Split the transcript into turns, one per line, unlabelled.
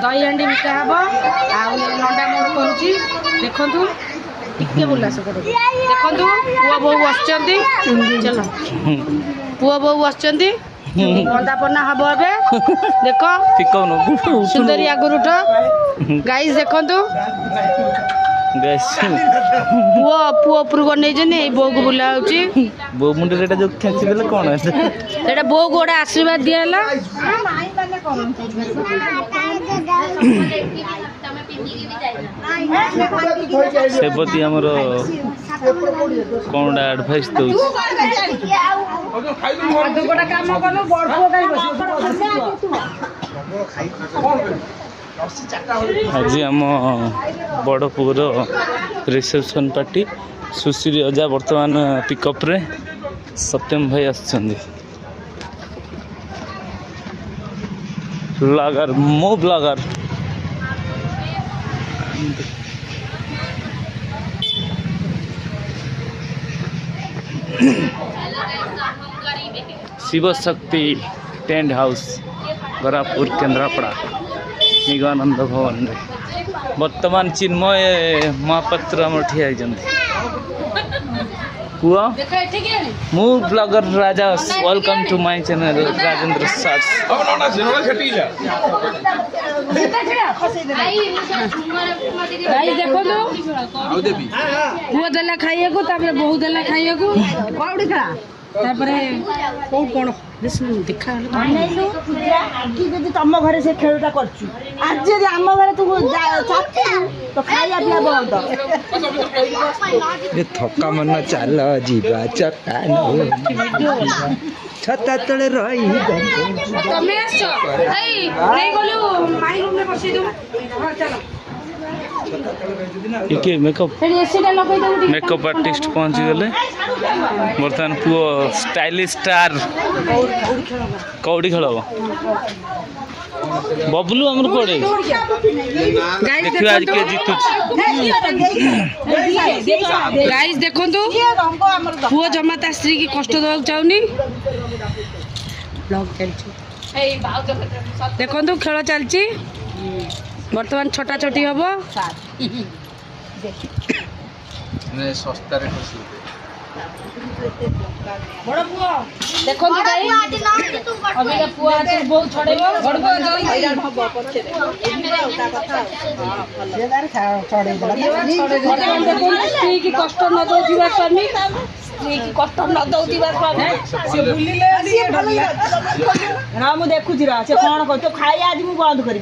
दही हांडी बिका हम नंडा मोड़ करुच्ची देखु टिके बुला देखु पुआ बो बस चल पुआ बो बस बंदापना हम ए देख सुंदरी आगुर उठ गाइस देखु पुआ पुआ उपरको नहीं बो को बुला
बो मुंडे जो खेची देले कौन है
बो को गोटे आशीर्वाद दिहला
सेपति आमर कौन एडवाइस दौ आज आम बड़ पुर रिसेप्शन पार्टी सुश्री अजा बर्तमान पिकअप रे सत्यम भाई ब्लॉगर मो blogger Shiv Shakti tent house Barapur Kendrapara Nigananda भवन रे वर्तमान चिन्मय महापात्र आम ठिया पुआ मु blogger Raja welcome to my channel Rajendra सार्स
पुआ देला खाइए को बहु देला खाइए को कौन देखा
तुम घर से खेलटा कर आज आम घर तू तो खाया पिया बहुत
थका मन चल जीवा चका छता तले रही
मेकअप आर्टिस्ट पहुंच गले बर्तमान पुओ स्टाइलिश स्टार कौड़ी खेल बबलू आमर कौड़े देखिए आज के जीतु
गाइस देखो पुओ जमा ता स्त्री की कष्ट देवा चाहूनी देखो खेल चलची बर्तमान छोटा छोटी हम देखो स्त्री की कष्ट न दो स्वामी स्त्री की कष्ट न दो स्वामी
मुझे देखुची कौन कर खाई आज मुझे बंद करी